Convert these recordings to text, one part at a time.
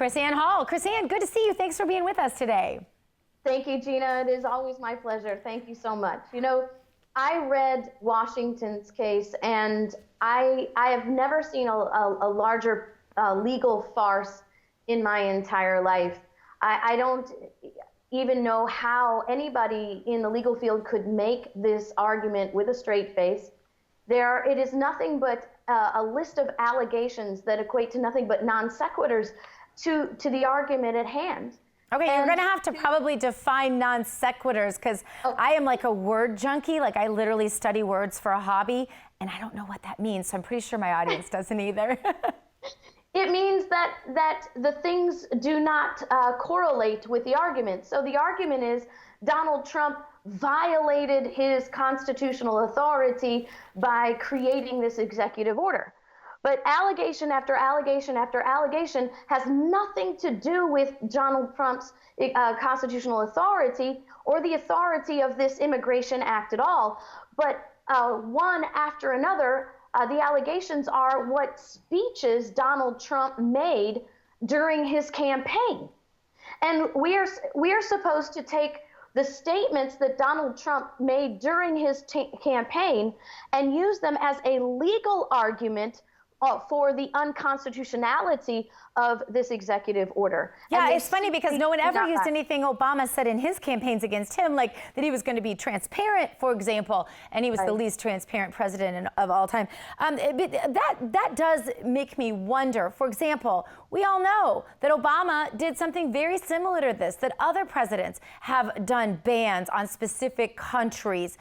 KrisAnne Hall. KrisAnne, good to see you. Thanks for being with us today. Thank you, Gina. It is always my pleasure. Thank you so much. You know, I read Washington's case, and I have never seen a larger legal farce in my entire life. I don't even know how anybody in the legal field could make this argument with a straight face. It is nothing but a list of allegations that equate to nothing but non sequiturs to the argument at hand. Okay, you're going to have to probably define non sequiturs, because I am like a word junkie. Like, I literally study words for a hobby, and I don't know what that means, so I'm pretty sure my audience doesn't either. It means that the things do not correlate with the argument. So the argument is Donald Trump violated his constitutional authority by creating this executive order. But allegation after allegation after allegation has nothing to do with Donald Trump's constitutional authority or the authority of this Immigration Act at all. But one after another, the allegations are what speeches Donald Trump made during his campaign. And we are supposed to take the statements that Donald Trump made during his campaign and use them as a legal argument for the unconstitutionality of this executive order. Yeah, it's funny because no one ever used anything Obama said in his campaigns against him, like that he was going to be transparent, for example, and he was the least transparent president of all time. That does make me wonder. For example, we all know that Obama did something very similar to this, that other presidents have done bans on specific countries.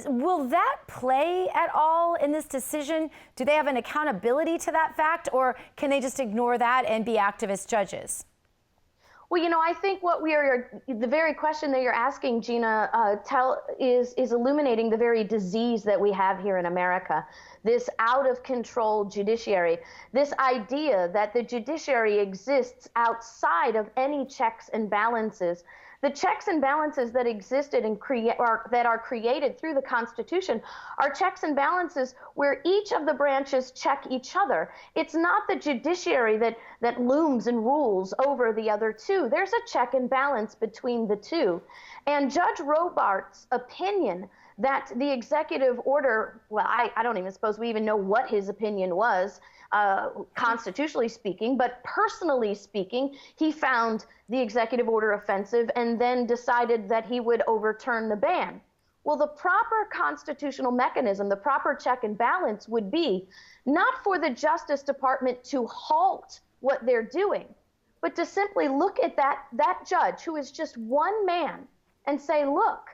Will that play at all in this decision? Do they have an accountability to that fact, or can they just ignore that and be activist judges? Well, you know, I think the very question that you're asking, Gina, is illuminating the very disease that we have here in America. This out of control judiciary, this idea that the judiciary exists outside of any checks and balances. The checks and balances that existed and that are created through the Constitution are checks and balances where each of the branches check each other. It's not the judiciary that looms and rules over the other two. There's a check and balance between the two. And Judge Robart's opinion that the executive order, well, I don't even suppose we even know what his opinion was, constitutionally speaking, but personally speaking, he found the executive order offensive and then decided that he would overturn the ban. Well, the proper constitutional mechanism, the proper check and balance would be not for the Justice Department to halt what they're doing, but to simply look at that judge who is just one man and say, look,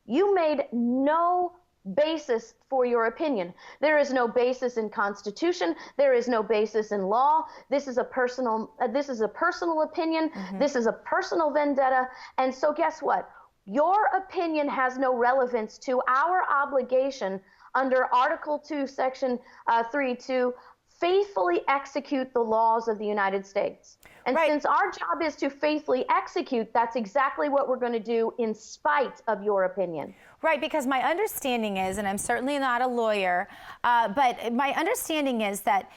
you made no basis for your opinion. There is no basis in Constitution. There is no basis in law. This is a personal opinion. Mm-hmm. This is a personal vendetta. And so guess what? Your opinion has no relevance to our obligation under Article 2, Section 3 to faithfully execute the laws of the United States. And since our job is to faithfully execute, that's exactly what we're going to do in spite of your opinion. Right, because my understanding is, and I'm certainly not a lawyer, but my understanding is that,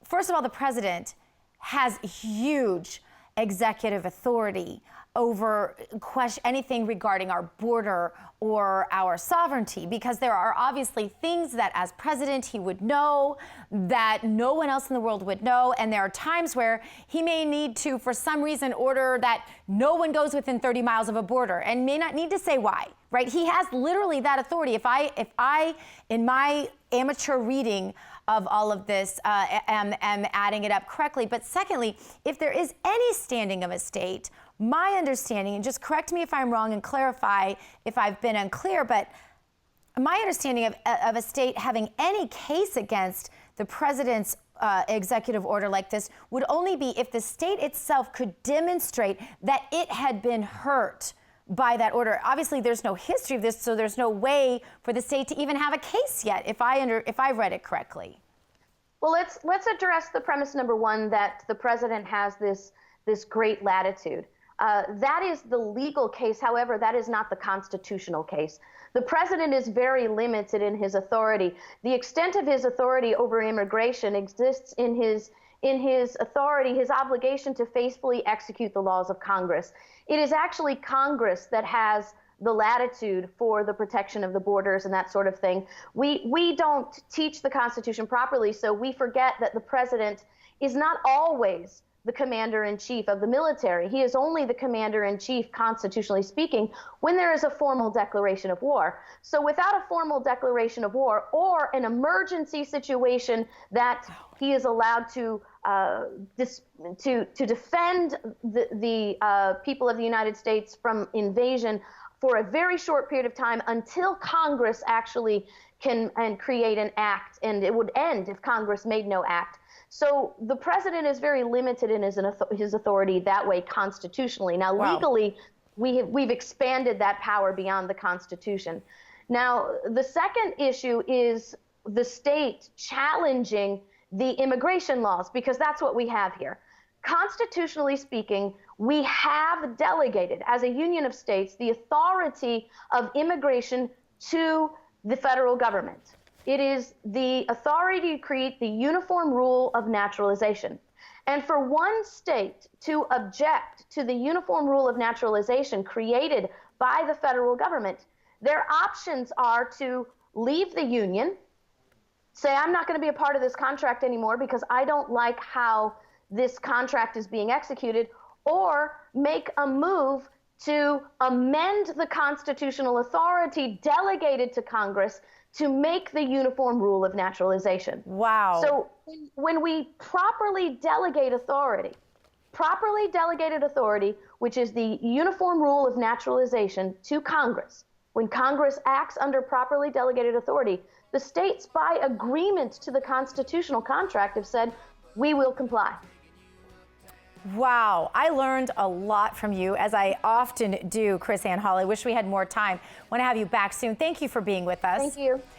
first of all, the president has huge executive authority over anything regarding our border or our sovereignty, because there are obviously things that as president he would know that no one else in the world would know, and there are times where he may need to, for some reason, order that no one goes within 30 miles of a border and may not need to say why, right? He has literally that authority. If I in my amateur reading of all of this, am adding it up correctly. But secondly, if there is any standing of a state, my understanding, and just correct me if I'm wrong and clarify if I've been unclear, but my understanding of a state having any case against the president's executive order like this would only be if the state itself could demonstrate that it had been hurt by that order. Obviously, there's no history of this, so there's no way for the state to even have a case yet, if I read it correctly. Well, let's address the premise number one, that the president has this great latitude. That is the legal case. However, that is not the constitutional case. The president is very limited in his authority. The extent of his authority over immigration exists in his in his authority, his obligation to faithfully execute the laws of Congress. It is actually Congress that has the latitude for the protection of the borders and that sort of thing. We don't teach the Constitution properly, so we forget that the president is not always the commander-in-chief of the military. He is only the commander-in-chief, constitutionally speaking, when there is a formal declaration of war. So without a formal declaration of war or an emergency situation that he is allowed to defend the people of the United States from invasion for a very short period of time until Congress actually can create an act, and it would end if Congress made no act. So the president is very limited in his authority that way constitutionally. Now, legally, we've expanded that power beyond the Constitution. Now, the second issue is the state challenging the immigration laws, because that's what we have here. Constitutionally speaking, we have delegated, as a union of states, the authority of immigration to the federal government. It is the authority to create the uniform rule of naturalization. And for one state to object to the uniform rule of naturalization created by the federal government, their options are to leave the union, say, I'm not going to be a part of this contract anymore because I don't like how this contract is being executed, or make a move to amend the constitutional authority delegated to Congress to make the uniform rule of naturalization. Wow. So when we properly delegate authority, properly delegated authority, which is the uniform rule of naturalization, to Congress, when Congress acts under properly delegated authority, the states, by agreement to the constitutional contract, have said, we will comply. Wow, I learned a lot from you, as I often do, Kris Ann Hall. I wish we had more time. Want to have you back soon. Thank you for being with us. Thank you.